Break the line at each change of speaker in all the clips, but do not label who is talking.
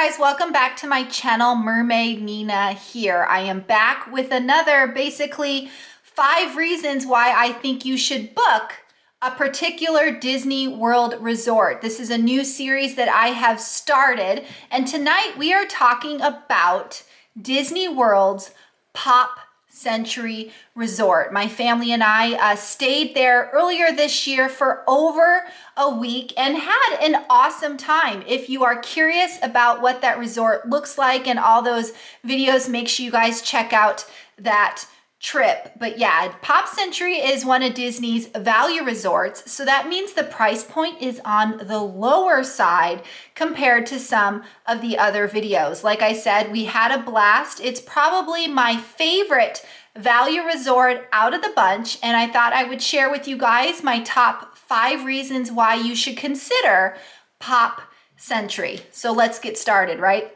guys, welcome back to my channel. Mermaid Nina here. I am back with another basically 5 reasons why I think you should book a particular Disney World resort. This is a new series that I have started, and tonight we are talking about Disney World's Pop Century Resort. My family and I stayed there earlier this year for over a week and had an awesome time. If you are curious about what that resort looks like and all those videos, make sure you guys check out that trip. But yeah, Pop Century is one of Disney's value resorts, so that means the price point is on the lower side compared to some of the other videos. Like I said, we had a blast. It's probably my favorite value resort out of the bunch, and I thought I would share with you guys my top 5 reasons why you should consider Pop Century. So let's get started, right?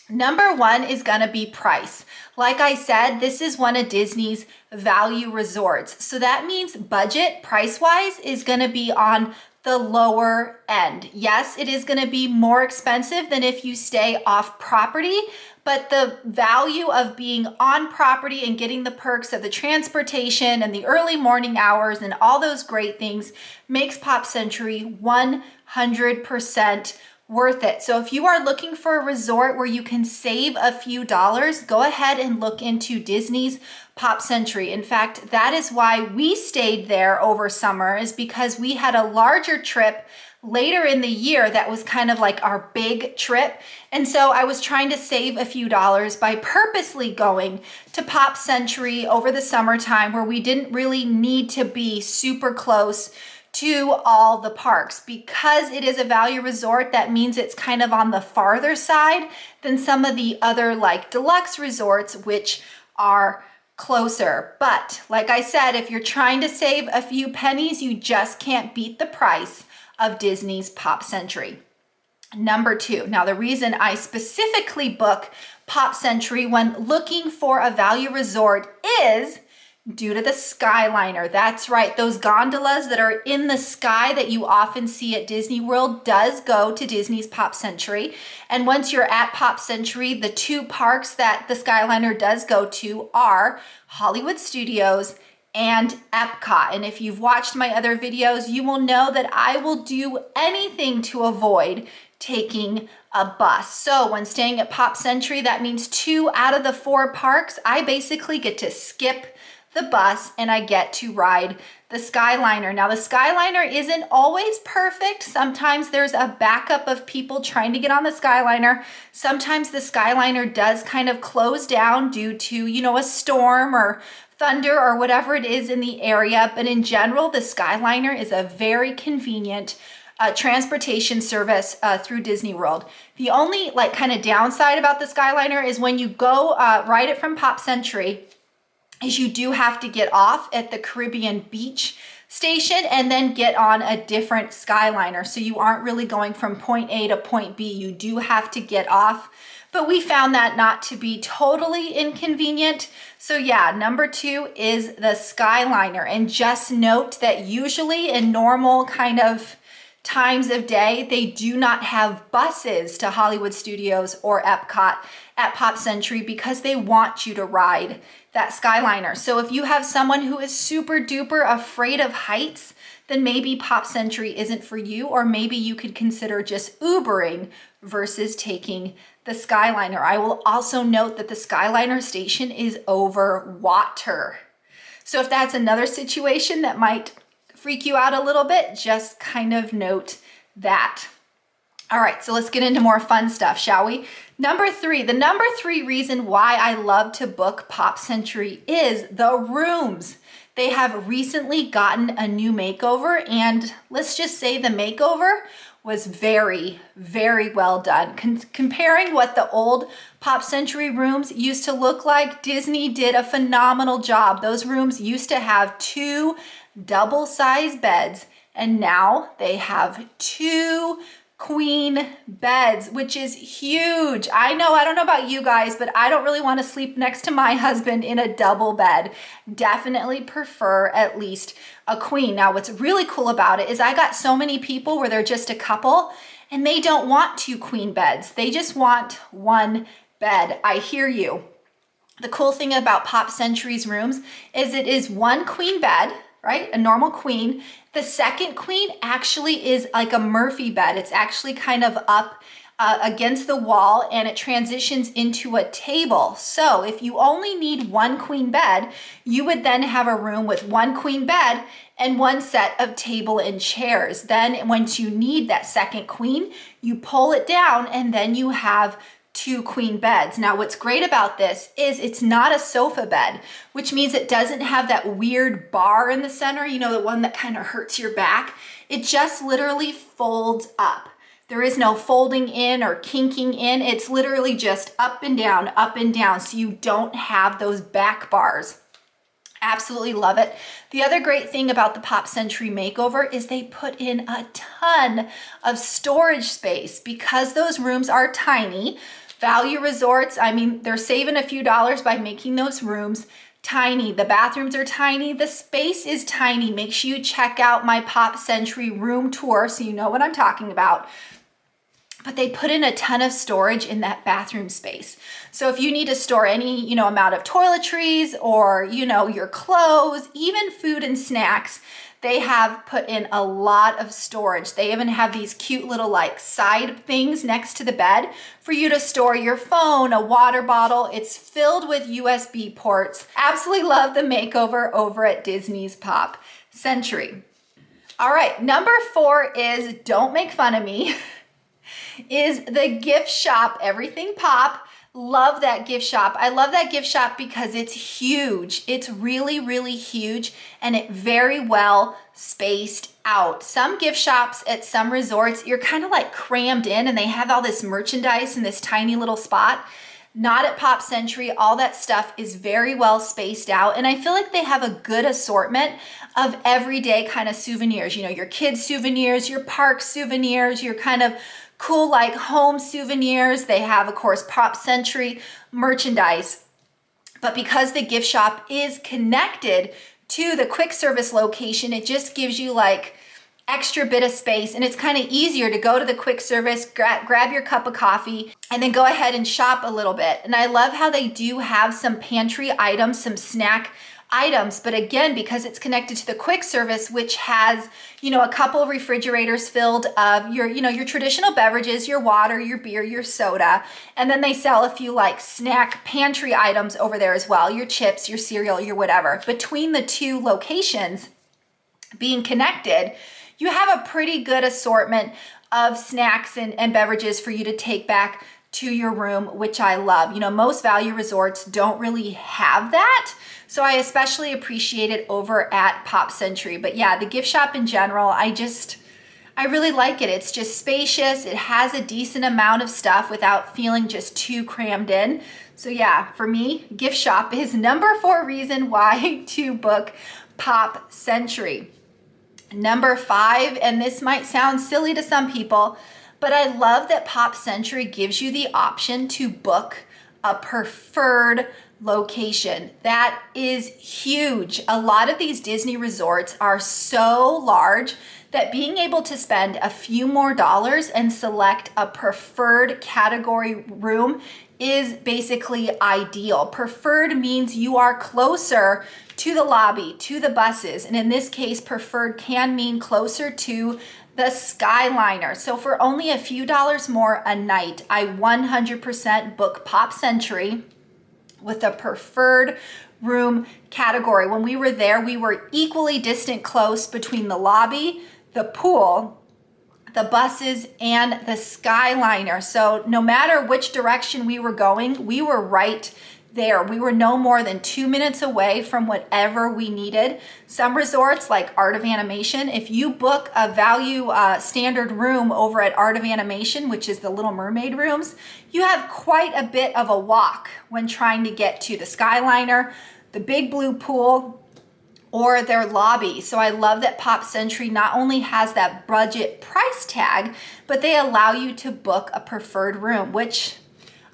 Number 1 is gonna be price. Like I said, this is one of Disney's value resorts. So that means budget, price-wise, is gonna be on the lower end. Yes, it is gonna be more expensive than if you stay off property, but the value of being on property and getting the perks of the transportation and the early morning hours and all those great things makes Pop Century 100% worth it. So if you are looking for a resort where you can save a few dollars, go ahead and look into Disney's Pop Century. In fact, that is why we stayed there over summer, is because we had a larger trip later in the year that was kind of like our big trip. And so I was trying to save a few dollars by purposely going to Pop Century over the summertime where we didn't really need to be super close to all the parks. Because it is a value resort, that means it's kind of on the farther side than some of the other like deluxe resorts, which are closer. But like I said, if you're trying to save a few pennies, you just can't beat the price of Disney's Pop Century. Number 2, now the reason I specifically book Pop Century when looking for a value resort is due to the Skyliner. That's right, those gondolas that are in the sky that you often see at Disney World does go to Disney's Pop Century. And once you're at Pop Century, the 2 parks that the Skyliner does go to are Hollywood Studios and Epcot. And if you've watched my other videos, you will know that I will do anything to avoid taking a bus. So when staying at Pop Century, that means 2 out of the 4 parks, I basically get to skip the bus and I get to ride the Skyliner. Now the Skyliner isn't always perfect. Sometimes there's a backup of people trying to get on the Skyliner. Sometimes the Skyliner does kind of close down due to, a storm or thunder or whatever it is in the area. But in general, the Skyliner is a very convenient transportation service through Disney World. The only kind of downside about the Skyliner is when you go ride it from Pop Century, is you do have to get off at the Caribbean Beach station and then get on a different Skyliner. So you aren't really going from point A to point B. You do have to get off. But we found that not to be totally inconvenient. So yeah, number 2 is the Skyliner. And just note that usually in normal kind of times of day, they do not have buses to Hollywood Studios or Epcot at Pop Century because they want you to ride that Skyliner. So if you have someone who is super duper afraid of heights, then maybe Pop Century isn't for you, or maybe you could consider just Ubering versus taking the Skyliner. I will also note that the Skyliner station is over water. So if that's another situation that might freak you out a little bit, just kind of note that. All right, so let's get into more fun stuff, shall we? Number 3, the number 3 reason why I love to book Pop Century is the rooms. They have recently gotten a new makeover, and let's just say the makeover was very, very well done. Comparing what the old Pop Century rooms used to look like, Disney did a phenomenal job. Those rooms used to have 2 double-size beds, and now they have 2 queen beds, which is huge. I don't know about you guys, but I don't really want to sleep next to my husband in a double bed. Definitely prefer at least a queen. Now, what's really cool about it is I got so many people where they're just a couple, and they don't want 2 queen beds. They just want 1 bed. I hear you. The cool thing about Pop Century's rooms is it is 1 queen bed, right? A normal queen. The second queen actually is like a Murphy bed. It's actually kind of up against the wall, and it transitions into a table. So if you only need 1 queen bed, you would then have a room with 1 queen bed and 1 set of table and chairs. Then once you need that second queen, you pull it down and then you have 2 queen beds. Now, what's great about this is it's not a sofa bed, which means it doesn't have that weird bar in the center, you know, the one that kind of hurts your back. It just literally folds up. There is no folding in or kinking in. It's literally just up and down, so you don't have those back bars. Absolutely love it. The other great thing about the Pop Century makeover is they put in a ton of storage space because those rooms are tiny. Value resorts, I mean, they're saving a few dollars by making those rooms tiny. The bathrooms are tiny. The space is tiny. Make sure you check out my Pop Century room tour so you know what I'm talking about. But they put in a ton of storage in that bathroom space. So if you need to store any, amount of toiletries or, your clothes, even food and snacks, they have put in a lot of storage. They even have these cute little like side things next to the bed for you to store your phone, a water bottle. It's filled with USB ports. Absolutely love the makeover over at Disney's Pop Century. All right, number 4 is, don't make fun of me, is the gift shop. Everything Pop. Love that gift shop. I love that gift shop because it's huge. It's really, really huge, and it very well spaced out. Some gift shops at some resorts, you're kind of like crammed in and they have all this merchandise in this tiny little spot. Not at Pop Century. All that stuff is very well spaced out, and I feel like they have a good assortment of everyday kind of souvenirs. Your kids' souvenirs, your park souvenirs, your kind of cool like home souvenirs. They have, of course, Pop Century merchandise. But because the gift shop is connected to the quick service location, it just gives you like extra bit of space, and it's kind of easier to go to the quick service, grab your cup of coffee, and then go ahead and shop a little bit. And I love how they do have some pantry items, some snack items, but again, because it's connected to the quick service, which has, a couple of refrigerators filled of your traditional beverages, your water, your beer, your soda, and then they sell a few like snack pantry items over there as well, your chips, your cereal, your whatever. Between the 2 locations being connected, you have a pretty good assortment of snacks and beverages for you to take back to your room, which I love. Most value resorts don't really have that, so I especially appreciate it over at Pop Century. But yeah, the gift shop in general, I really like it. It's just spacious. It has a decent amount of stuff without feeling just too crammed in. So yeah, for me, gift shop is number 4 reason why to book Pop Century. Number 5, and this might sound silly to some people, but I love that Pop Century gives you the option to book a preferred location. That is huge. A lot of these Disney resorts are so large that being able to spend a few more dollars and select a preferred category room is basically ideal. Preferred means you are closer to the lobby, to the buses, and in this case, preferred can mean closer to the Skyliner. So for only a few dollars more a night, I 100% book Pop Century with a preferred room category. When we were there, we were equally distant close between the lobby, the pool, the buses, and the Skyliner. So no matter which direction we were going, we were right there. We were no more than 2 minutes away from whatever we needed. Some resorts like Art of Animation, if you book a value standard room over at Art of Animation, which is the Little Mermaid rooms, you have quite a bit of a walk when trying to get to the Skyliner, the Big Blue Pool, or their lobby. So I love that Pop Century not only has that budget price tag, but they allow you to book a preferred room, which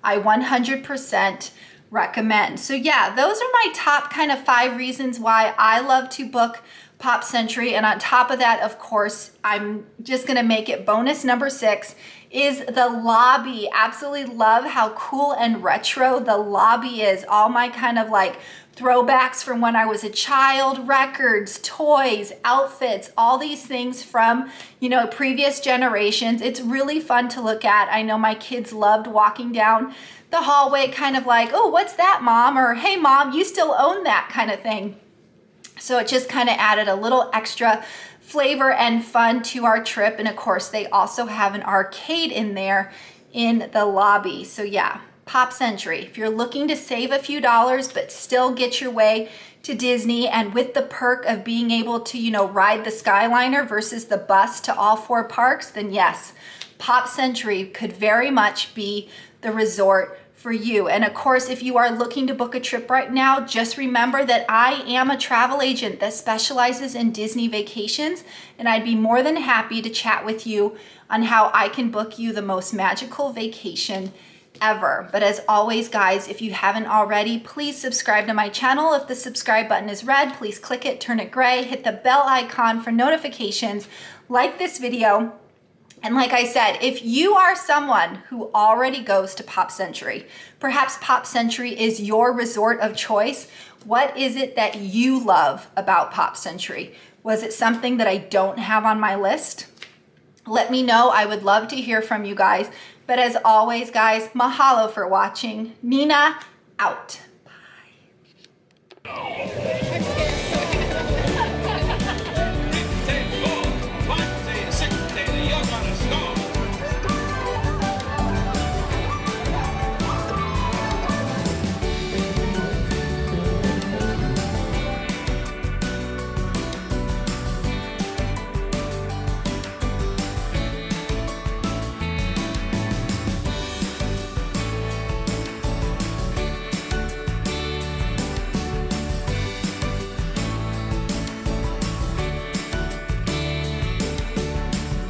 I 100% recommend. So yeah, those are my top kind of 5 reasons why I love to book Pop Century. And on top of that, of course, I'm just gonna make it bonus number 6 is the lobby. Absolutely love how cool and retro the lobby is. All my kind of like throwbacks from when I was a child, records, toys, outfits, all these things from, you know, previous generations. It's really fun to look at. I know my kids loved walking down the hallway kind of like, oh, what's that, Mom? Or, hey, Mom, you still own that kind of thing. So it just kind of added a little extra flavor and fun to our trip. And of course, they also have an arcade in there in the lobby. So yeah, Pop Century. If you're looking to save a few dollars, but still get your way to Disney, and with the perk of being able to, you know, ride the Skyliner versus the bus to all 4 parks, then yes, Pop Century could very much be the resort for you. And of course, if you are looking to book a trip right now, just remember that I am a travel agent that specializes in Disney vacations, and I'd be more than happy to chat with you on how I can book you the most magical vacation ever. But as always, guys, if you haven't already, please subscribe to my channel. If the subscribe button is red, please click it, turn it gray, hit the bell icon for notifications, like this video. And like I said, if you are someone who already goes to Pop Century, perhaps Pop Century is your resort of choice, what is it that you love about Pop Century? Was it something that I don't have on my list? Let me know. I would love to hear from you guys. But as always, guys, mahalo for watching. Nina, out. Bye.